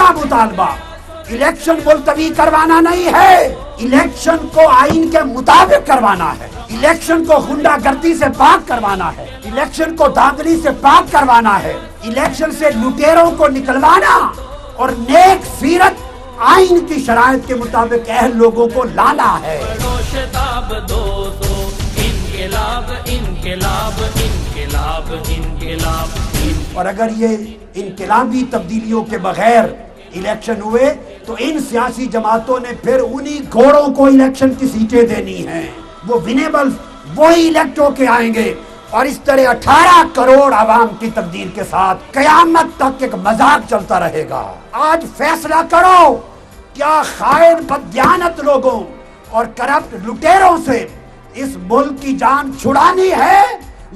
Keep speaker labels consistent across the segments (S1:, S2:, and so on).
S1: پہلا مطالبہ الیکشن ملتوی کروانا نہیں ہے، الیکشن کو آئین کے مطابق کروانا ہے، الیکشن کو غنڈہ گردی سے پاک کروانا ہے، الیکشن کو دھاندلی سے پاک کروانا ہے، الیکشن سے لٹیروں کو نکلوانا اور نیک سیرت آئین کی شرائط کے مطابق اہل لوگوں کو لانا ہے۔ اور اگر یہ انقلابی تبدیلیوں کے بغیر الیکشن ہوئے تو ان سیاسی جماعتوں نے پھر انہی گھوڑوں کو الیکشن کی سیٹیں دینی ہیں، وہ ونیبل وہی الیکٹ ہو کے آئیں گے، اور اس طرح 18 کروڑ عوام کی تقدیر کے ساتھ قیامت تک ایک مذاق چلتا رہے گا۔ آج فیصلہ کرو، کیا خائن بددیانت لوگوں اور کرپٹ لٹیروں سے اس ملک کی جان چھڑانی ہے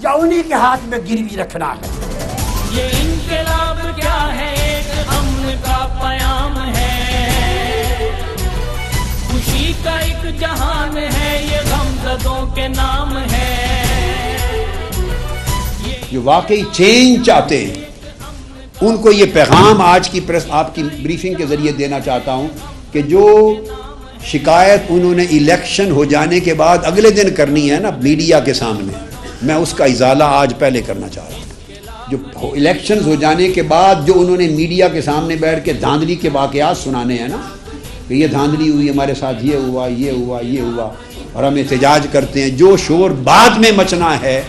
S1: یا انہی کے ہاتھ میں گروی رکھنا ہے؟
S2: یہ انقلاب کیا ہے، ایک امن کا پیام ہے، خوشی کا ایک جہان ہے، یہ غمزدوں کے نام ہے۔
S3: جو واقعی چینج چاہتے ہیں ان کو یہ پیغام آج کی پریس آپ کی بریفنگ کے ذریعے دینا چاہتا ہوں کہ جو شکایت انہوں نے الیکشن ہو جانے کے بعد اگلے دن کرنی ہے نا میڈیا کے سامنے، میں اس کا ازالہ آج پہلے کرنا چاہ رہا ہوں۔ جو الیکشنز ہو جانے کے بعد جو انہوں نے میڈیا کے سامنے بیٹھ کے دھاندلی کے واقعات سنانے ہیں نا کہ یہ دھاندلی ہوئی، ہمارے ساتھ یہ ہوا یہ ہوا یہ ہوا، اور ہم احتجاج کرتے ہیں، جو شور بعد میں مچنا ہے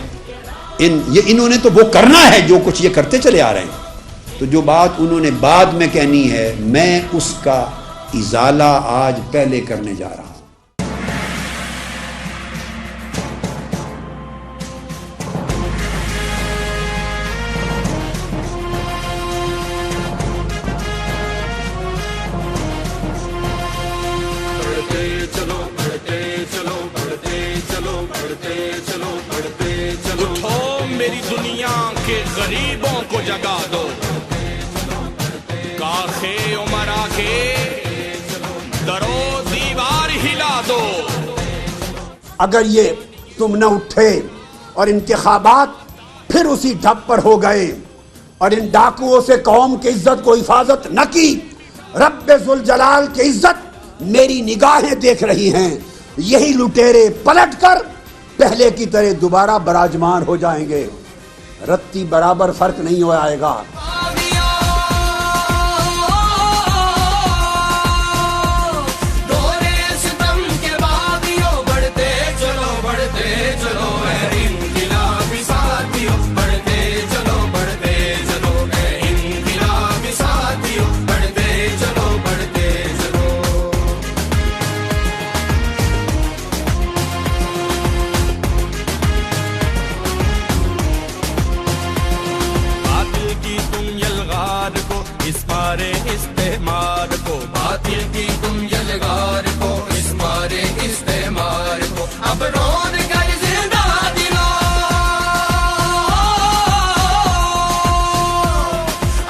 S3: انہوں نے تو وہ کرنا ہے جو کچھ یہ کرتے چلے آ رہے ہیں، تو جو بات انہوں نے بعد میں کہنی ہے میں اس کا ازالہ آج پہلے کرنے جا رہا ہوں۔
S4: میری دنیا کے غریبوں کو جگا دو، کاخے عمرا کے درو دیوار ہلا دو۔
S1: اگر یہ تم نہ اٹھے اور انتخابات پھر اسی ڈھب پر ہو گئے اور ان ڈاکوؤں سے قوم کی عزت کو حفاظت نہ کی، رب ذوالجلال کی عزت میری نگاہیں دیکھ رہی ہیں، یہی لٹیرے پلٹ کر پہلے کی طرح دوبارہ براجمان ہو جائیں گے، رتی برابر فرق نہیں ہو آئے گا۔
S4: استعمار کو باطل کی تم یلغار کو، اس مارے استعمار کو اب رون کر زندہ دلا،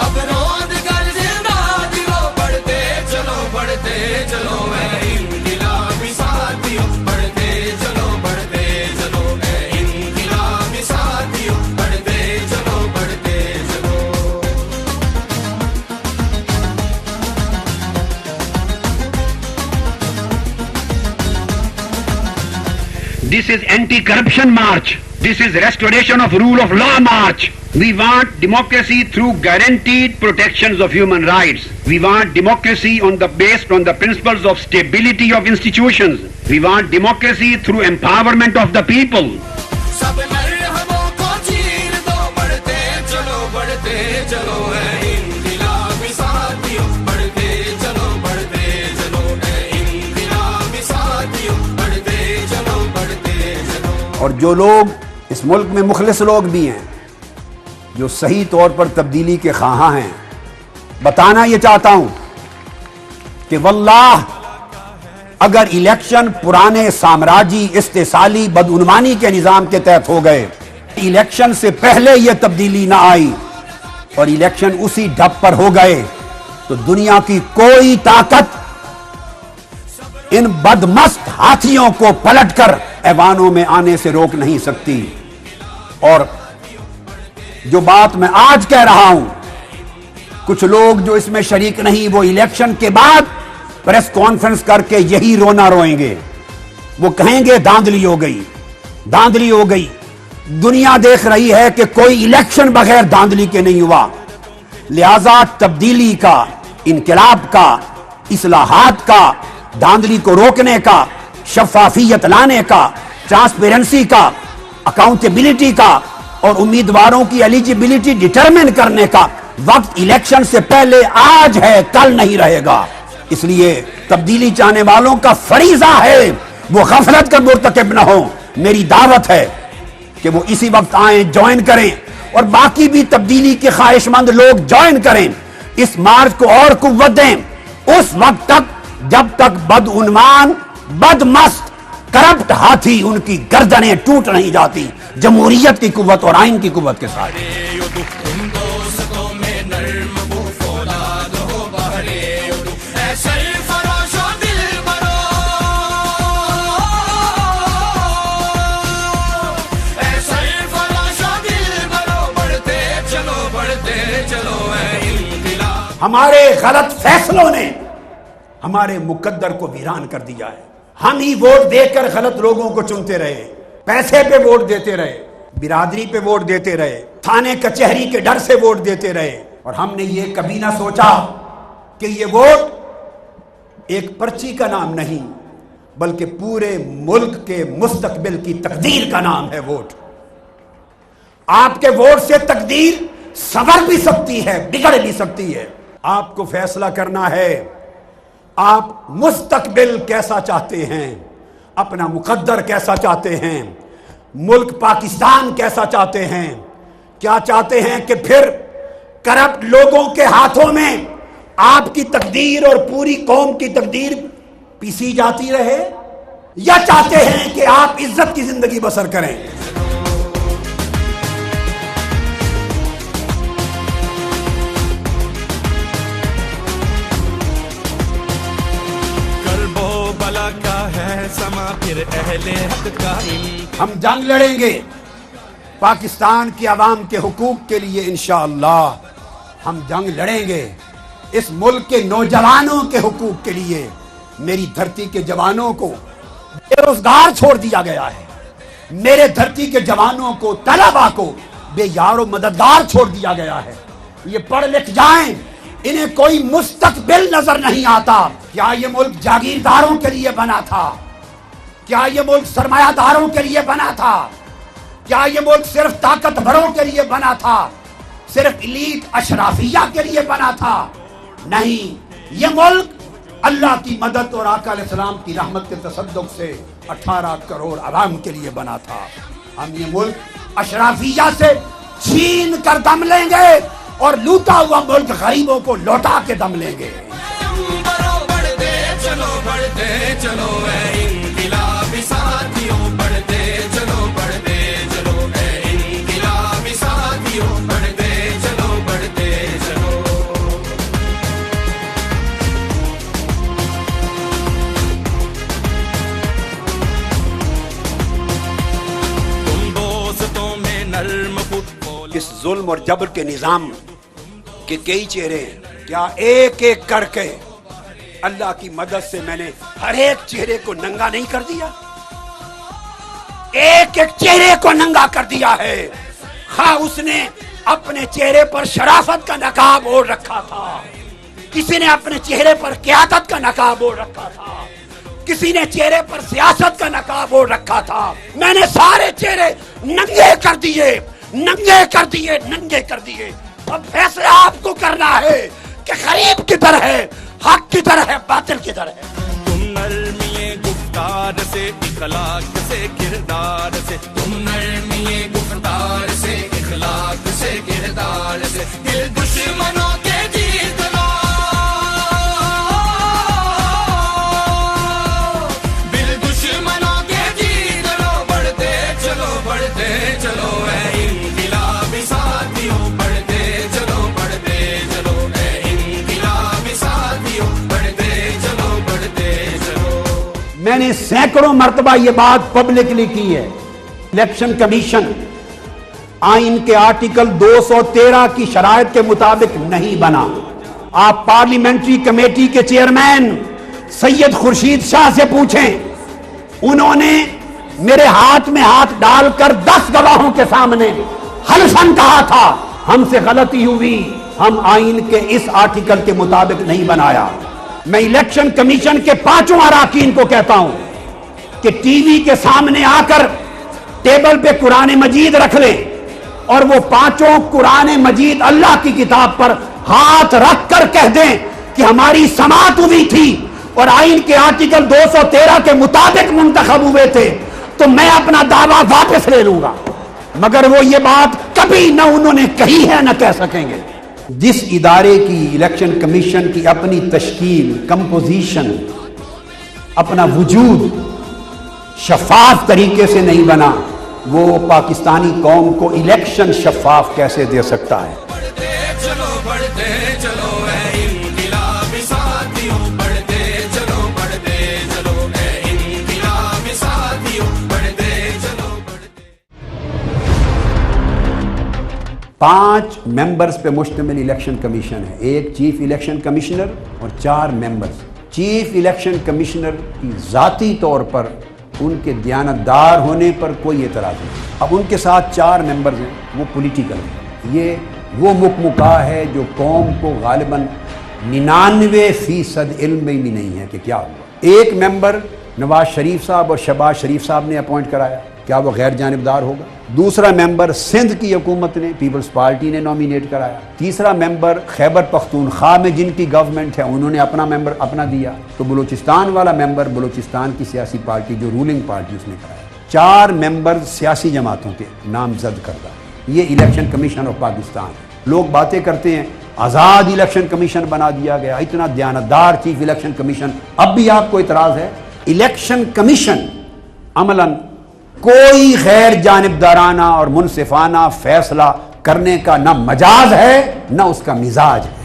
S4: اب رون کر زندہ دلو، بڑھتے چلو اے انقلابی ساتھیوں، بڑھتے چلو اے انقلابی ساتھیوں، بڑھتے چلو
S3: This is anti-corruption march. This is restoration of rule of law march. We want democracy through guaranteed protections of human rights. We want democracy based on the principles of stability of institutions. We want democracy through empowerment of the people.
S1: اور جو لوگ اس ملک میں مخلص لوگ بھی ہیں، جو صحیح طور پر تبدیلی کے خواہاں ہیں، بتانا یہ چاہتا ہوں کہ واللہ اگر الیکشن پرانے سامراجی استحصالی بدعنوانی کے نظام کے تحت ہو گئے، الیکشن سے پہلے یہ تبدیلی نہ آئی اور الیکشن اسی ڈھب پر ہو گئے، تو دنیا کی کوئی طاقت ان بدمست ہاتھیوں کو پلٹ کر ایوانوں میں آنے سے روک نہیں سکتی۔ اور جو بات میں آج کہہ رہا ہوں، کچھ لوگ جو اس میں شریک نہیں وہ الیکشن کے بعد پریس کانفرنس کر کے یہی رونا روئیں گے. وہ کہیں گے دھاندلی ہو گئی, دھاندلی ہو گئی. دنیا دیکھ رہی ہے کہ کوئی الیکشن بغیر دھاندلی کے نہیں ہوا. لہذا تبدیلی کا, انقلاب کا, اصلاحات کا, دھاندلی کو روکنے کا, شفافیت لانے کا, ٹرانسپیرنسی کا, اکاؤنٹیبلٹی کا اور امیدواروں کی ایلیجیبلٹی ڈٹرمن کرنے کا وقت الیکشن سے پہلے آج ہے, کل نہیں رہے گا. اس لیے تبدیلی چاہنے والوں کا فریضہ ہے وہ غفلت کا مرتکب نہ ہو. میری دعوت ہے کہ وہ اسی وقت آئیں, جوائن کریں, اور باقی بھی تبدیلی کے خواہش مند لوگ جوائن کریں. اس مارچ کو اور قوت دیں اس وقت تک جب تک بدعنوان, بدمست, کرپٹ ہاتھی ان کی گردنیں ٹوٹ نہیں جاتی جمہوریت کی قوت اور آئین کی قوت کے ساتھ. ہمارے غلط فیصلوں نے ہمارے مقدر کو ویران کر دیا ہے. ہم ہی ووٹ دے کر غلط لوگوں کو چنتے رہے, پیسے پہ ووٹ دیتے رہے, برادری پہ ووٹ دیتے رہے, تھانے کچہری کے ڈر سے ووٹ دیتے رہے, اور ہم نے یہ کبھی نہ سوچا کہ یہ ووٹ ایک پرچی کا نام نہیں بلکہ پورے ملک کے مستقبل کی تقدیر کا نام ہے ووٹ. آپ کے ووٹ سے تقدیر سنور بھی سکتی ہے, بگڑ بھی سکتی ہے. آپ کو فیصلہ کرنا ہے آپ مستقبل کیسا چاہتے ہیں, اپنا مقدر کیسا چاہتے ہیں, ملک پاکستان کیسا چاہتے ہیں. کیا چاہتے ہیں کہ پھر کرپٹ لوگوں کے ہاتھوں میں آپ کی تقدیر اور پوری قوم کی تقدیر پیسی جاتی رہے, یا چاہتے ہیں کہ آپ عزت کی زندگی بسر کریں. ہم جنگ لڑیں گے پاکستان کی عوام کے حقوق کے لیے, انشاءاللہ ہم جنگ لڑیں گے اس ملک کے نوجوانوں کے حقوق کے لیے. میری دھرتی کے جوانوں کو بے روزگار چھوڑ دیا گیا ہے, میرے دھرتی کے جوانوں کو, طلباء کو بے یار و مددگار چھوڑ دیا گیا ہے. یہ پڑھ لکھ جائیں, انہیں کوئی مستقبل نظر نہیں آتا. کیا یہ ملک جاگیرداروں کے لیے بنا تھا؟ کیا یہ ملک سرمایہ داروں کے لیے بنا تھا؟ کیا یہ ملک صرف طاقتوروں کے لیے بنا تھا, صرف ایلیٹ اشرافیہ کے لیے بنا تھا؟ نہیں, یہ ملک اللہ کی مدد اور آقا علیہ السلام کی رحمت کے تصدق سے 18 کروڑ عوام کے لیے بنا تھا. ہم یہ ملک اشرافیہ سے چھین کر دم لیں گے اور لوٹا ہوا ملک غریبوں کو لوٹا کے دم لیں گے. اس ظلم اور جبر کے نظام کے کئی چہرے ہیں. کیا ایک ایک کر کے اللہ کی مدد سے میں نے ہر ایک چہرے کو ننگا نہیں کر دیا؟ ایک ایک چہرے کو ننگا کر دیا ہے. ہاں, اس نے اپنے چہرے پر شرافت کا نقاب اوڑھ رکھا تھا, کسی نے اپنے چہرے پر قیادت کا نقاب اوڑھ رکھا تھا, کسی نے چہرے پر سیاست کا نقاب اوڑھ رکھا تھا. میں نے سارے چہرے ننگے کر دیے, ننگے کر دیے, ننگے کر دیے. اب فیصلہ آپ کو کرنا ہے کہ غریب کدھر ہے, حق کدھر ہے, باطل کدھر ہے.
S4: تم نرمی گفتار سے, اخلاق سے, کردار سے, تم نرمی گفتار سے, اخلاق سے, کردار سے, دل دشمنوں کے جیت لو, دل دشمنوں کے جیت لو. بڑھتے چلو, بڑھتے چلو اے انقلابی ساتھیوں, بڑھتے چلو, بڑھتے چلو اے انقلابی ساتھیوں, بڑھتے چلو, بڑھتے چلو.
S1: میں نے سینکڑوں مرتبہ یہ بات پبلکلی کی ہے. الیکشن کمیشن آئین کے آرٹیکل 213 کی شرائط کے مطابق نہیں بنا. آپ پارلیمنٹری کمیٹی کے چیئرمین سید خورشید شاہ سے پوچھیں، انہوں نے میرے ہاتھ میں ہاتھ ڈال کر 10 گواہوں کے سامنے حلفاً کہا تھا ہم سے غلطی ہوئی، ہم آئین کے اس آرٹیکل کے مطابق نہیں بنایا. میں الیکشن کمیشن کے 5 اراکین کو کہتا ہوں کہ ٹی وی کے سامنے آ کر ٹیبل پہ قرآن مجید رکھ لیں اور وہ 5 قرآن مجید اللہ کی کتاب پر ہاتھ رکھ کر کہہ دیں کہ ہماری سماعت ہوئی تھی اور آئین کے آرٹیکل 213 کے مطابق منتخب ہوئے تھے، تو میں اپنا دعویٰ واپس لے لوں گا. مگر وہ یہ بات کبھی نہ انہوں نے کہی ہے نہ کہہ سکیں گے. جس ادارے کی الیکشن کمیشن کی اپنی تشکیل، کمپوزیشن، اپنا وجود شفاف طریقے سے نہیں بنا، وہ پاکستانی قوم کو الیکشن شفاف کیسے دے سکتا ہے؟
S4: بڑھتے چلو اے انقلابی ساتھیوں، بڑھتے چلو اے انقلابی ساتھیوں، بڑھتے چلو.
S1: 5 ممبرز پہ مشتمل الیکشن کمیشن ہے. ایک چیف الیکشن کمشنر اور 4 ممبرز. چیف الیکشن کمشنر کی ذاتی طور پر ان کے دیانتدار ہونے پر کوئی اعتراض نہیں. اب ان کے ساتھ 4 ممبرز ہیں، وہ پولیٹیکل ہیں. یہ وہ مکمکا ہے جو قوم کو غالباً 99% علم میں بھی نہیں ہے کہ کیا ہوا. ایک ممبر نواز شریف صاحب اور شہباز شریف صاحب نے اپوائنٹ کرایا، کیا وہ غیر جانبدار ہوگا؟ دوسرا ممبر سندھ کی حکومت نے، پیپلز پارٹی نے نامینیٹ کرایا. تیسرا ممبر خیبر پختونخوا میں جن کی گورنمنٹ ہے، انہوں نے اپنا ممبر اپنا دیا. تو بلوچستان والا ممبر بلوچستان کی سیاسی پارٹی جو رولنگ پارٹی، اس نے کرایا. 4 ممبر سیاسی جماعتوں کے نامزد کردہ. یہ الیکشن کمیشن آف پاکستان. لوگ باتیں کرتے ہیں آزاد الیکشن کمیشن بنا دیا گیا، اتنا دیانتدار چیف الیکشن کمیشن. اب بھی آپ کو اعتراض ہے؟ الیکشن کمیشن عملاً کوئی غیر جانبدارانہ اور منصفانہ فیصلہ کرنے کا نہ مجاز ہے نہ اس کا مزاج ہے.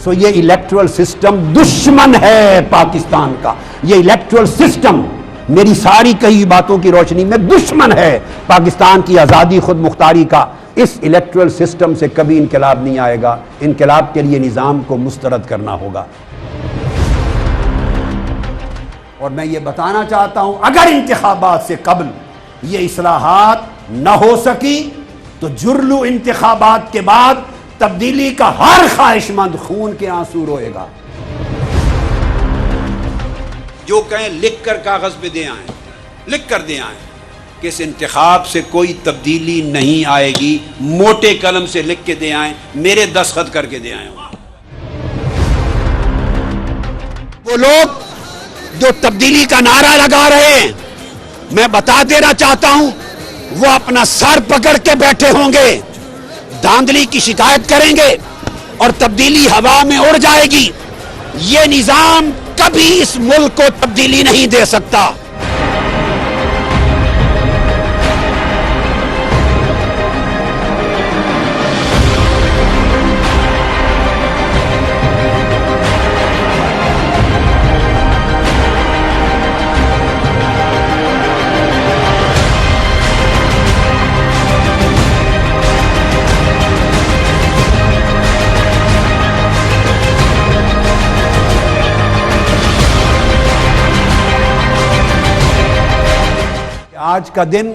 S1: سو یہ الیکٹرل سسٹم دشمن ہے پاکستان کا. یہ الیکٹرل سسٹم میری ساری کئی باتوں کی روشنی میں دشمن ہے پاکستان کی آزادی خود مختاری کا. اس الیکٹرل سسٹم سے کبھی انقلاب نہیں آئے گا. انقلاب کے لیے نظام کو مسترد کرنا ہوگا. اور میں یہ بتانا چاہتا ہوں اگر انتخابات سے قبل یہ اصلاحات نہ ہو سکی تو جرلو انتخابات کے بعد تبدیلی کا ہر خواہش مند خون کے آنسو روئے گا. جو کہیں لکھ کر کاغذ پہ دے آئیں، لکھ کر دے آئیں کہ اس انتخاب سے کوئی تبدیلی نہیں آئے گی، موٹے قلم سے لکھ کے دے آئیں، میرے دستخط کر کے دے آئیں. وہ لوگ جو تبدیلی کا نعرہ لگا رہے ہیں، میں بتا دینا چاہتا ہوں، وہ اپنا سر پکڑ کے بیٹھے ہوں گے، دھاندلی کی شکایت کریں گے اور تبدیلی ہوا میں اڑ جائے گی. یہ نظام کبھی اس ملک کو تبدیلی نہیں دے سکتا. آج کا دن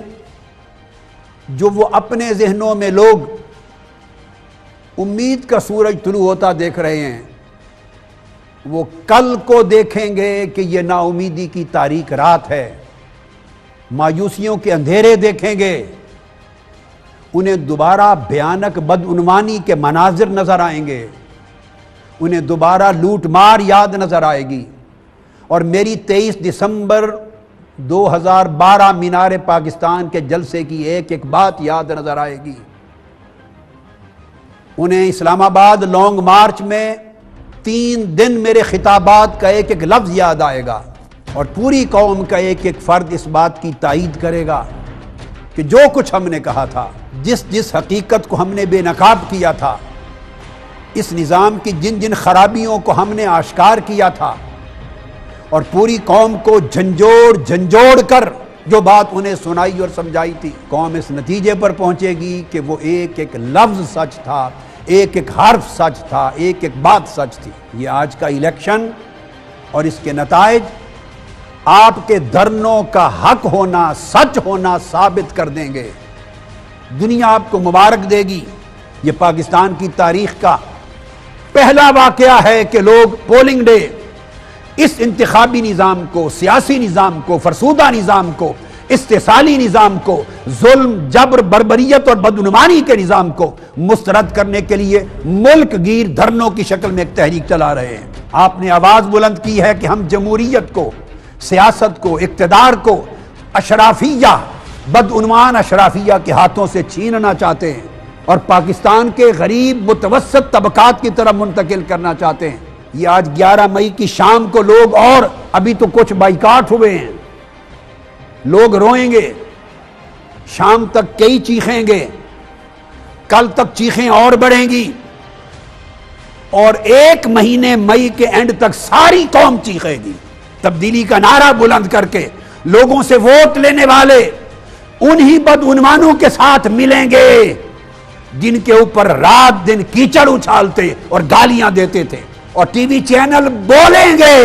S1: جو وہ اپنے ذہنوں میں لوگ امید کا سورج طلوع ہوتا دیکھ رہے ہیں، وہ کل کو دیکھیں گے کہ یہ نا امیدی کی تاریک رات ہے. مایوسیوں کے اندھیرے دیکھیں گے. انہیں دوبارہ بھیانک بدعنوانی کے مناظر نظر آئیں گے. انہیں دوبارہ لوٹ مار یاد نظر آئے گی. اور میری 23 دسمبر 2012 مینار پاکستان کے جلسے کی ایک ایک بات یاد نظر آئے گی. انہیں اسلام آباد لانگ مارچ میں 3 دن میرے خطابات کا ایک ایک لفظ یاد آئے گا. اور پوری قوم کا ایک ایک فرد اس بات کی تائید کرے گا کہ جو کچھ ہم نے کہا تھا، جس حقیقت کو ہم نے بے نقاب کیا تھا، اس نظام کی جن خرابیوں کو ہم نے آشکار کیا تھا، اور پوری قوم کو جھنجھوڑ کر جو بات انہیں سنائی اور سمجھائی تھی. قوم اس نتیجے پر پہنچے گی کہ وہ ایک ایک لفظ سچ تھا, ایک ایک حرف سچ تھا, ایک ایک بات سچ تھی. یہ آج کا الیکشن اور اس کے نتائج آپ کے دھرنوں کا حق ہونا, سچ ہونا ثابت کر دیں گے. دنیا آپ کو مبارک دے گی. یہ پاکستان کی تاریخ کا پہلا واقعہ ہے کہ لوگ پولنگ ڈے اس انتخابی نظام کو, سیاسی نظام کو, فرسودہ نظام کو, استحصالی نظام کو, ظلم, جبر, بربریت اور بدعنوانی کے نظام کو مسترد کرنے کے لیے ملک گیر دھرنوں کی شکل میں ایک تحریک چلا رہے ہیں. آپ نے آواز بلند کی ہے کہ ہم جمہوریت کو, سیاست کو, اقتدار کو اشرافیہ, بدعنوان اشرافیہ کے ہاتھوں سے چھیننا چاہتے ہیں اور پاکستان کے غریب متوسط طبقات کی طرف منتقل کرنا چاہتے ہیں. یہ آج 11 مئی کی شام کو لوگ, اور ابھی تو کچھ بائیکاٹ ہوئے ہیں, لوگ روئیں گے, شام تک کئی چیخیں گے, کل تک چیخیں اور بڑھیں گی, اور 1 مہینے مئی کے اینڈ تک ساری قوم چیخے گی. تبدیلی کا نعرہ بلند کر کے لوگوں سے ووٹ لینے والے انہی بدعنوانوں کے ساتھ ملیں گے جن کے اوپر رات دن کیچڑ اچھالتے اور گالیاں دیتے تھے, اور ٹی وی چینل بولیں گے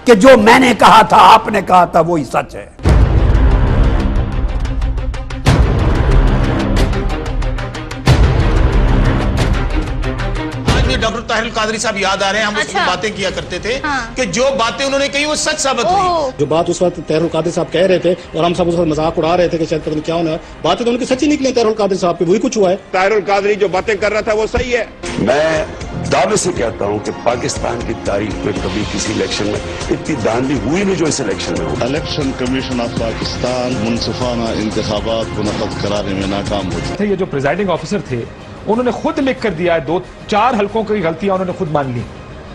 S1: کہ جو میں نے کہا تھا, آپ نے کہا تھا, وہی سچ ہے.
S5: ڈاکٹر طاہر القادری صاحب یاد آ رہے ہیں, ہم اس میں باتیں کیا کرتے تھے کہ جو باتیں انہوں نے کہی وہ سچ ثابت ہوئی.
S6: جو بات اس وقت طاہر القادری صاحب کہہ رہے تھے اور ہم سب اس وقت مذاق اڑا رہے تھے کہ شاید پتہ نہیں کیا ہونا ہے, باتیں تو ان کی سچی نکلی طاہر القادری صاحب کی, وہی کچھ ہوا ہے.
S7: طاہر القادری جو باتیں کر رہا تھا وہ صحیح ہے.
S8: میں دعوے سے کہتا ہوں کہ پاکستان کی تاریخ میں کبھی کسی الیکشن میں اتنی دھاندلی ہوئی نہیں جو اس الیکشن میں ہوئی.
S9: الیکشن کمیشن آف پاکستان منصفانہ انتخابات منعقد کرانے میں ناکام ہو چکا.
S10: یہ جو پریزائڈنگ آفیسر تھے انہوں نے خود لکھ کر دیا ہے, 2-4 حلقوں کی غلطیاں انہوں نے خود مان لی.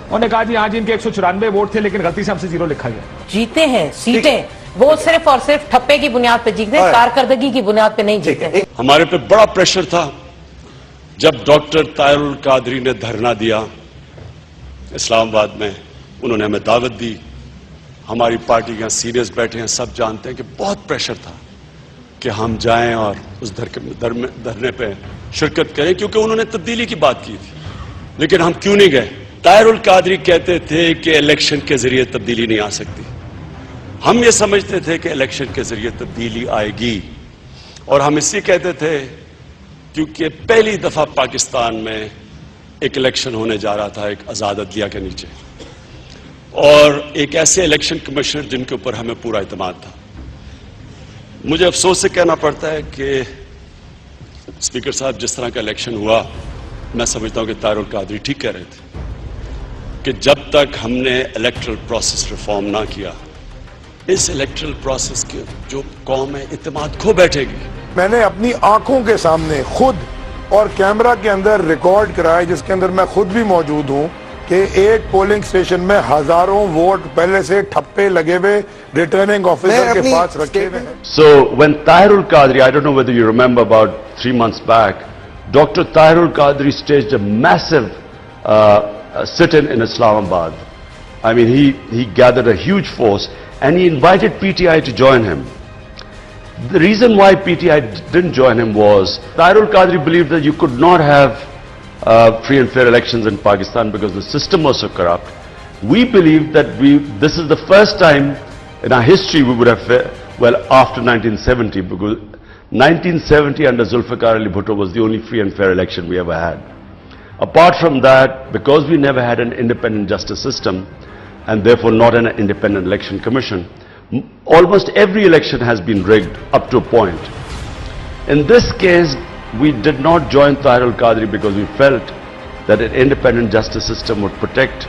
S10: انہوں نے کہا جی ہاں جی ان کے 194 ووٹ تھے لیکن غلطی سے ہم سے 0 لکھا گیا.
S11: جیتے ہیں سیٹیں وہ صرف اور صرف ٹھپے کی بنیاد پہ جیتے ہیں, کارکردگی کی بنیاد پہ نہیں جیتے.
S8: ہمارے پہ بڑا پریشر تھا جب ڈاکٹر طاہر القادری نے دھرنا دیا اسلام آباد میں. انہوں نے ہمیں دعوت دی, ہماری پارٹی کے سینئرز بیٹھے ہیں, سب جانتے ہیں کہ بہت پریشر تھا کہ ہم جائیں اور اس دھرنے پہ شرکت کریں کیونکہ انہوں نے تبدیلی کی بات کی تھی. لیکن ہم کیوں نہیں گئے؟ طاہر القادری کہتے تھے کہ الیکشن کے ذریعے تبدیلی نہیں آ سکتی. ہم یہ سمجھتے تھے کہ الیکشن کے ذریعے تبدیلی آئے گی, اور ہم اس لیے کہتے تھے کیونکہ پہلی دفعہ پاکستان میں ایک الیکشن ہونے جا رہا تھا ایک آزاد عدلیہ کے نیچے, اور ایک ایسے الیکشن کمشنر جن کے اوپر ہمیں پورا اعتماد تھا. مجھے افسوس سے کہنا پڑتا ہے کہ اسپیکر صاحب جس طرح کا الیکشن ہوا, میں سمجھتا ہوں کہ طاہر القادری ٹھیک کہہ رہے تھے کہ جب تک ہم نے الیکٹرل پروسیس ریفارم نہ کیا, اس الیکٹرل پروسیس کے جو قوم ہے اعتماد کھو بیٹھے گی.
S7: میں نے اپنی آنکھوں کے سامنے خود اور کیمرہ کے اندر ریکارڈ کرایا, جس کے اندر میں خود بھی موجود ہوں, کہ ایک پولنگ سٹیشن میں ہزاروں ووٹ پہلے سے ٹھپے لگے ہوئے ریٹرننگ آفیسر کے پاس رکھے ہوئے ہیں.
S8: So when Tahir al-Qadri, I don't know whether you remember, about 3 months back, Dr. Tahir al-Qadri staged a massive sit-in in Islamabad. I mean, he gathered a huge force and he invited PTI to join him. The reason why PTI didn't join him was Tahir al-Qadri believed that you could not have free and fair elections in Pakistan because the system was so corrupt. We believe that this is the first time in our history we would have, after 1970, because 1970 under Zulfikar Ali Bhutto was the only free and fair election we ever had. Apart from that, because we never had an independent justice system and therefore not an independent election commission, almost every election has been rigged up to a point. In this case, we did not join Tahir al-Qadri because we felt that an independent justice system would protect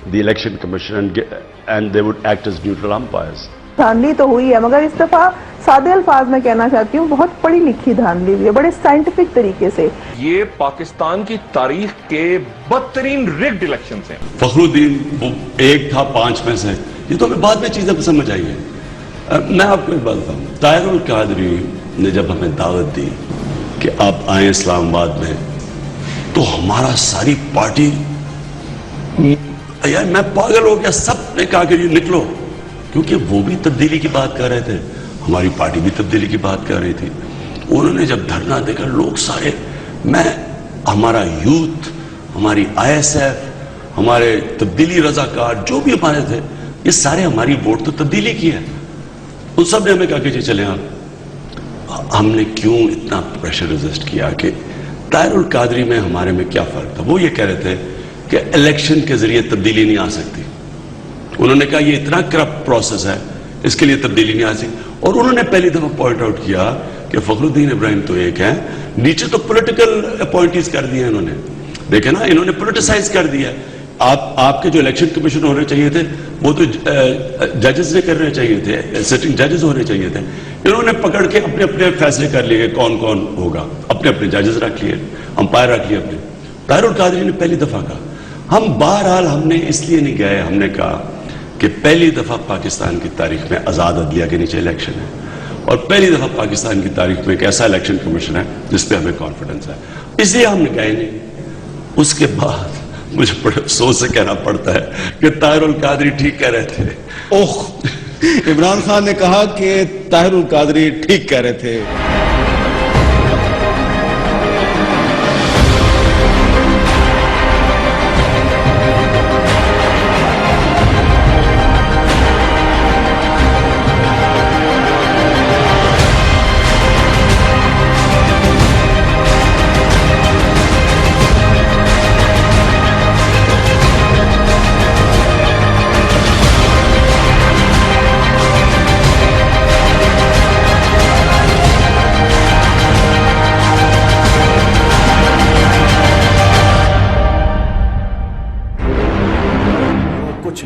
S8: the election commission and they would act as neutral umpires.
S12: دھاندلی تو ہوئی ہے, مگر اس دفعہ سادے الفاظ میں کہنا چاہتی ہوں بہت پڑھی لکھی دھاندلی ہوئی ہے, بڑے سائنٹیفک طریقے سے.
S10: یہ پاکستان کی تاریخ کے بدترین ریگڈ الیکشنز ہیں.
S8: فخر الدین ایک تھا 5 میں سے, یہ تو ہمیں بعد میں چیزیں سمجھ آئی ہیں. میں آپ کو ایک بات بتاؤں, طاہر القادری نے جب ہمیں دعوت دی کہ آپ آئیں اسلام آباد میں, تو ہمارا ساری پارٹی, میں پاگل ہو گیا. سب نے کہا کہ یہ نکلو, کیونکہ وہ بھی تبدیلی کی بات کر رہے تھے, ہماری پارٹی بھی تبدیلی کی بات کر رہی تھی. انہوں نے جب دھرنا دے کر لوگ سارے, ہمارا یوتھ, ہماری ISF, ہمارے تبدیلی رضاکار جو بھی ہمارے تھے, یہ سارے ہماری ووٹ تو تبدیلی کی ہے. ان سب نے ہمیں کہا کہ جی چلیں آپ. ہم نے کیوں اتنا پریشر ریزسٹ کیا کہ طاہر القادری میں ہمارے میں کیا فرق تھا. وہ یہ کہہ رہے تھے کہ الیکشن کے ذریعے تبدیلی نہیں آ سکتی. انہوں نے کہا یہ اتنا کرپٹ پروسیس ہے, اس کے لیے تبدیلی نہیں آ سکتی. اور انہوں نے پہلی دفعہ پوائنٹ آؤٹ کیا کہ فخر الدین ابراہیم تو ایک ہیں, نیچے تو پولیٹیکل اپوائنٹیز کر دیے انہوں نے. دیکھیں نا, انہوں نے پولیٹیسائز کر دیا. آپ کے جو الیکشن کمیشن ہونے چاہیے تھے وہ تو ججز نے کرنے چاہیے تھے, سٹنگ ججز ہونے چاہیے تھے. انہوں نے پکڑ کے اپنے اپنے فیصلے کر لیے کہ کون کون ہوگا, اپنے اپنے ججز رکھ لیے, امپائر رکھ لیے اپنے. طاہر القادری نے پہلی دفعہ کہا. ہم بہرحال ہم نے اس لیے نہیں گئے, ہم نے کہا کہ پہلی دفعہ پاکستان کی تاریخ میں آزاد عدلیہ کے نیچے الیکشن ہے, اور پہلی دفعہ پاکستان کی تاریخ میں ایک ایسا الیکشن کمیشن ہے جس پہ ہمیں کانفیڈنس ہے. اس لیے ہم نے گئے نہیں. اس کے بعد مجھے بڑے افسوس سے کہنا پڑتا ہے کہ طاہر القادری ٹھیک کہہ رہے تھے.
S9: عمران خان نے کہا کہ طاہر القادری ٹھیک کہہ رہے تھے.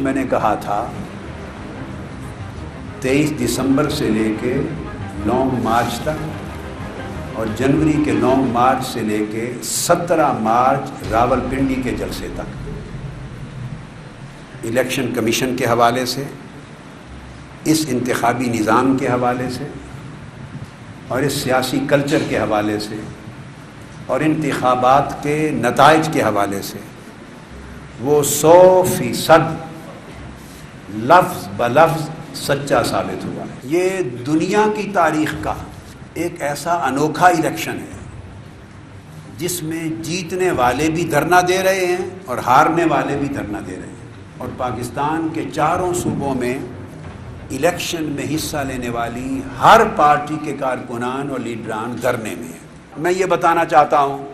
S1: میں نے کہا تھا 23 دسمبر سے لے کے 9 مارچ تک اور جنوری کے 9 مارچ سے لے کے 17 مارچ راولپنڈی کے جلسے تک الیکشن کمیشن کے حوالے سے, اس انتخابی نظام کے حوالے سے اور اس سیاسی کلچر کے حوالے سے اور انتخابات کے نتائج کے حوالے سے وہ 100% لفظ بلفظ سچا ثابت ہوا. یہ دنیا کی تاریخ کا ایک ایسا انوکھا الیکشن ہے جس میں جیتنے والے بھی دھرنا دے رہے ہیں اور ہارنے والے بھی دھرنا دے رہے ہیں, اور پاکستان کے چاروں صوبوں میں الیکشن میں حصہ لینے والی ہر پارٹی کے کارکنان اور لیڈران دھرنے میں ہیں. میں یہ بتانا چاہتا ہوں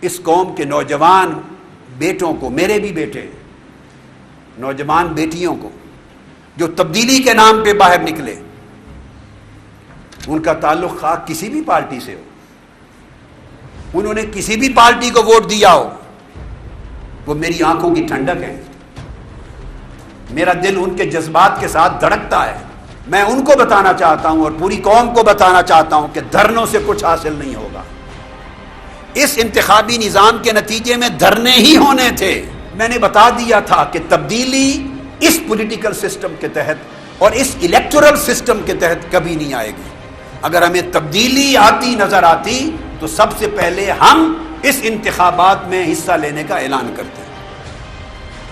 S1: اس قوم کے نوجوان بیٹوں کو, میرے بھی بیٹے, نوجوان بیٹیوں کو جو تبدیلی کے نام پہ باہر نکلے, ان کا تعلق خواہ کسی بھی پارٹی سے ہو, انہوں نے کسی بھی پارٹی کو ووٹ دیا ہو, وہ میری آنکھوں کی ٹھنڈک ہے. میرا دل ان کے جذبات کے ساتھ دھڑکتا ہے. میں ان کو بتانا چاہتا ہوں اور پوری قوم کو بتانا چاہتا ہوں کہ دھرنوں سے کچھ حاصل نہیں ہوگا. اس انتخابی نظام کے نتیجے میں دھرنے ہی ہونے تھے. میں نے بتا دیا تھا کہ تبدیلی اس پولیٹیکل سسٹم کے تحت اور اس الیکٹورل سسٹم کے تحت کبھی نہیں آئے گی. اگر ہمیں تبدیلی آتی نظر آتی تو سب سے پہلے ہم اس انتخابات میں حصہ لینے کا اعلان کرتے.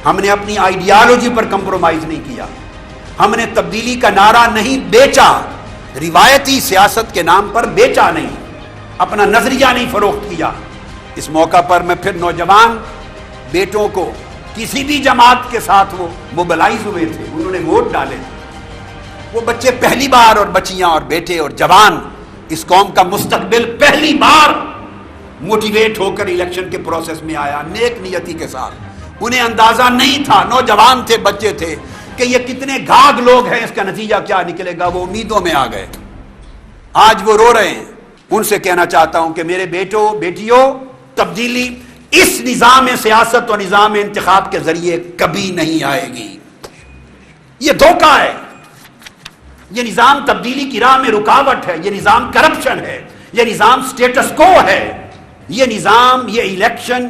S1: ہم نے اپنی آئیڈیالوجی پر کمپرومائز نہیں کیا, ہم نے تبدیلی کا نعرہ نہیں بیچا, روایتی سیاست کے نام پر بیچا نہیں, اپنا نظریہ نہیں فروخت کیا. اس موقع پر میں پھر نوجوان بیٹوں کو, کسی بھی جماعت کے ساتھ وہ موبلائز ہوئے تھے, انہوں نے ووٹ ڈالے, وہ بچے پہلی بار, اور بچیاں اور بیٹے اور جوان اس قوم کا مستقبل پہلی بار موٹیویٹ ہو کر الیکشن کے پروسیس میں آیا نیک نیتی کے ساتھ. انہیں اندازہ نہیں تھا, نوجوان تھے, بچے تھے, کہ یہ کتنے گھاگ لوگ ہیں, اس کا نتیجہ کیا نکلے گا. وہ امیدوں میں آ گئے, آج وہ رو رہے ہیں. ان سے کہنا چاہتا ہوں کہ میرے بیٹوں بیٹیوں, تبدیلی اس نظام سیاست اور نظام انتخاب کے ذریعے کبھی نہیں آئے گی. یہ دھوکہ ہے, یہ نظام تبدیلی کی راہ میں رکاوٹ ہے, یہ نظام کرپشن ہے, یہ نظام سٹیٹس کو ہے, یہ نظام, یہ الیکشن,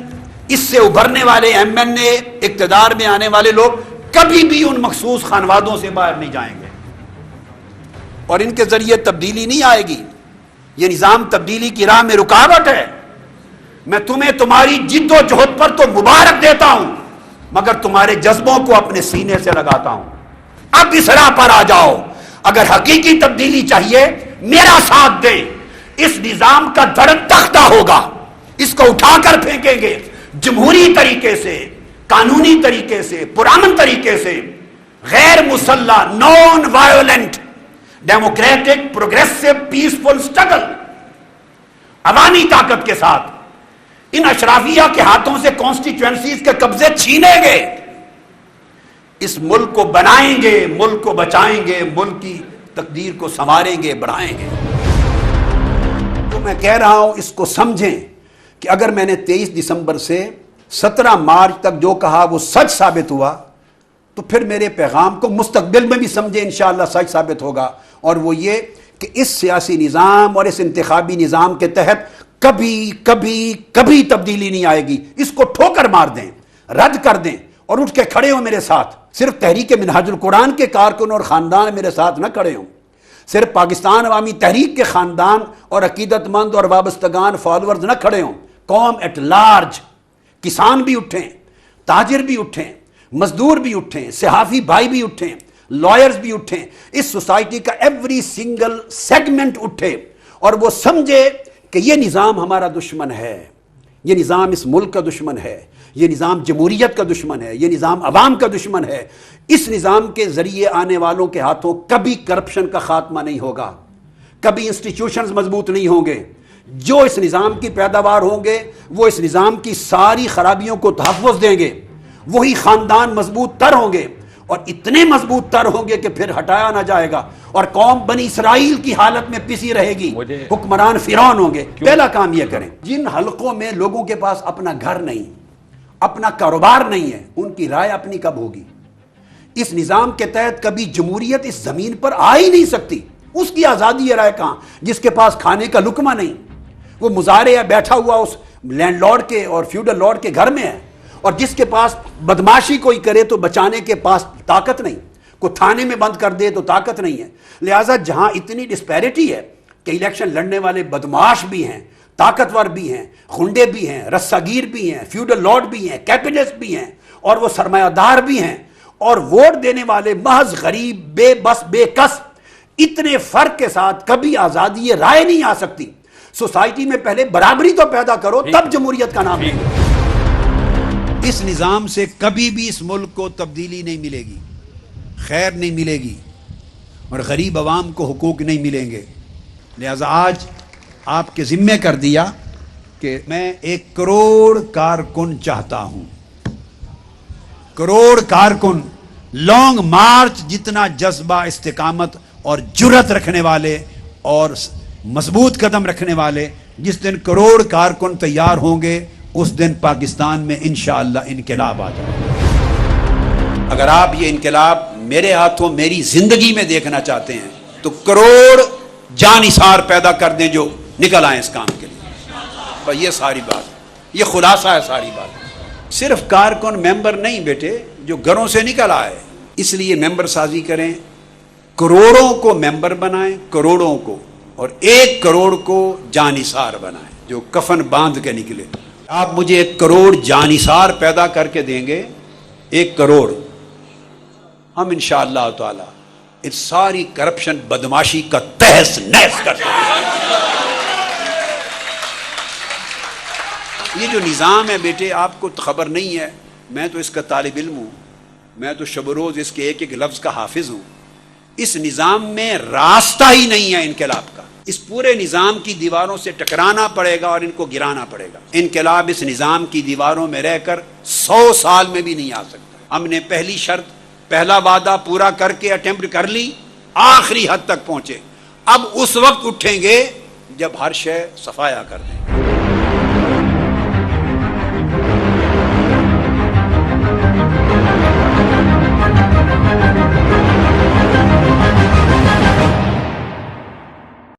S1: اس سے ابھرنے والے ایم این اے, اقتدار میں آنے والے لوگ کبھی بھی ان مخصوص خانوادوں سے باہر نہیں جائیں گے اور ان کے ذریعے تبدیلی نہیں آئے گی. یہ نظام تبدیلی کی راہ میں رکاوٹ ہے. میں تمہیں تمہاری جد و جہد پر تو مبارک دیتا ہوں, مگر تمہارے جذبوں کو اپنے سینے سے لگاتا ہوں. اب اس راہ پر آ جاؤ, اگر حقیقی تبدیلی چاہیے میرا ساتھ دیں. اس نظام کا دھڑک تختہ ہوگا, اس کو اٹھا کر پھینکیں گے جمہوری طریقے سے, قانونی طریقے سے, پرامن طریقے سے, غیر مسلح, non violent, democratic, progressive, peaceful struggle, عوامی طاقت کے ساتھ ان اشرافیہ کے ہاتھوں سے کانسٹیٹوئنسیز کے قبضے چھینے گے. اس ملک کو بنائیں گے, ملک کو بچائیں گے, ملک کی تقدیر کو سنواریں گے, بڑھائیں گے. تو میں کہہ رہا ہوں اس کو سمجھیں کہ اگر میں نے 23 دسمبر سے 17 مارچ تک جو کہا وہ سچ ثابت ہوا تو پھر میرے پیغام کو مستقبل میں بھی سمجھیں انشاءاللہ سچ ثابت ہوگا. اور وہ یہ کہ اس سیاسی نظام اور اس انتخابی نظام کے تحت کبھی کبھی کبھی تبدیلی نہیں آئے گی. اس کو ٹھوکر مار دیں, رد کر دیں اور اٹھ کے کھڑے ہوں میرے ساتھ. صرف تحریک منہاج القرآن کے کارکن اور خاندان میرے ساتھ نہ کھڑے ہوں, صرف پاکستان عوامی تحریک کے خاندان اور عقیدت مند اور وابستگان فالورز نہ کھڑے ہوں, قوم ایٹ لارج, کسان بھی اٹھیں, تاجر بھی اٹھیں, مزدور بھی اٹھیں, صحافی بھائی بھی اٹھیں, لائرز بھی اٹھیں, اس سوسائٹی کا ایوری سنگل سیگمنٹ اٹھے اور وہ سمجھے کہ یہ نظام ہمارا دشمن ہے, یہ نظام اس ملک کا دشمن ہے, یہ نظام جمہوریت کا دشمن ہے, یہ نظام عوام کا دشمن ہے. اس نظام کے ذریعے آنے والوں کے ہاتھوں کبھی کرپشن کا خاتمہ نہیں ہوگا, کبھی انسٹیٹیوشنز مضبوط نہیں ہوں گے. جو اس نظام کی پیداوار ہوں گے وہ اس نظام کی ساری خرابیوں کو تحفظ دیں گے. وہی خاندان مضبوط تر ہوں گے اور اتنے مضبوط تر ہوں گے کہ پھر ہٹایا نہ جائے گا, اور قوم بنی اسرائیل کی حالت میں پسی رہے گی, حکمران فرعون ہوں گے. پہلا کام یہ کریں, جن حلقوں میں لوگوں کے پاس اپنا گھر نہیں, اپنا کاروبار نہیں ہے, ان کی رائے اپنی کب ہوگی؟ اس نظام کے تحت کبھی جمہوریت اس زمین پر آ ہی نہیں سکتی. اس کی آزادی ہے رائے کہاں؟ جس کے پاس کھانے کا لقمہ نہیں, وہ مظاہرے بیٹھا ہوا اس لینڈ لارڈ کے اور فیوڈل لارڈ کے گھر میں ہے, اور جس کے پاس بدماشی کوئی کرے تو بچانے کے پاس طاقت نہیں, کو تھانے میں بند کر دے تو طاقت نہیں ہے. لہٰذا جہاں اتنی ڈسپیرٹی ہے کہ الیکشن لڑنے والے بدماش بھی ہیں, طاقتور بھی ہیں, خنڈے بھی ہیں, رساگیر بھی ہیں, فیوڈل لارڈ بھی ہیں, کیپٹلسٹ بھی ہیں, اور وہ سرمایہ دار بھی ہیں, اور ووٹ دینے والے محض غریب, بے بس, بے کس, اتنے فرق کے ساتھ کبھی آزادی رائے نہیں آ سکتی. سوسائٹی میں پہلے برابری تو پیدا کرو, تب جمہوریت کا نام ہے. اس نظام سے کبھی بھی اس ملک کو تبدیلی نہیں ملے گی, خیر نہیں ملے گی, اور غریب عوام کو حقوق نہیں ملیں گے. لہذا آج آپ کے ذمے کر دیا کہ میں 1 کروڑ کارکن چاہتا ہوں, کروڑ کارکن, لانگ مارچ جتنا جذبہ, استقامت اور جرت رکھنے والے اور مضبوط قدم رکھنے والے. جس دن کروڑ کارکن تیار ہوں گے اس دن پاکستان میں انشاءاللہ انقلاب آ جائے. اگر آپ یہ انقلاب میرے ہاتھوں میری زندگی میں دیکھنا چاہتے ہیں تو کروڑ جانثار پیدا کر دیں جو نکل آئیں اس کام کے لیے. بس یہ ساری بات, یہ خلاصہ ہے ساری بات. صرف کارکن ممبر نہیں بیٹے جو گھروں سے نکل آئے, اس لیے ممبر سازی کریں, کروڑوں کو ممبر بنائیں, کروڑوں کو, اور 1 کروڑ کو جانثار بنائیں جو کفن باندھ کے نکلے. آپ مجھے 1 کروڑ جانثار پیدا کر کے دیں گے, 1 کروڑ, ہم انشاءاللہ تعالی اس ساری کرپشن بدماشی کا تہس نہس کر دیں گے. یہ جو نظام ہے بیٹے, آپ کو خبر نہیں ہے, میں تو اس کا طالب علم ہوں, میں تو شب و روز اس کے ایک لفظ کا حافظ ہوں. اس نظام میں راستہ ہی نہیں ہے انقلاب کا. اس پورے نظام کی دیواروں سے ٹکرانا پڑے گا اور ان کو گرانا پڑے گا. انقلاب اس نظام کی دیواروں میں رہ کر 100 سال میں بھی نہیں آ سکتا. ہم نے پہلی شرط, پہلا وعدہ پورا کر کے اٹیمپٹ کر لی, آخری حد تک پہنچے. اب اس وقت اٹھیں گے جب ہر شے صفایا کر دیں.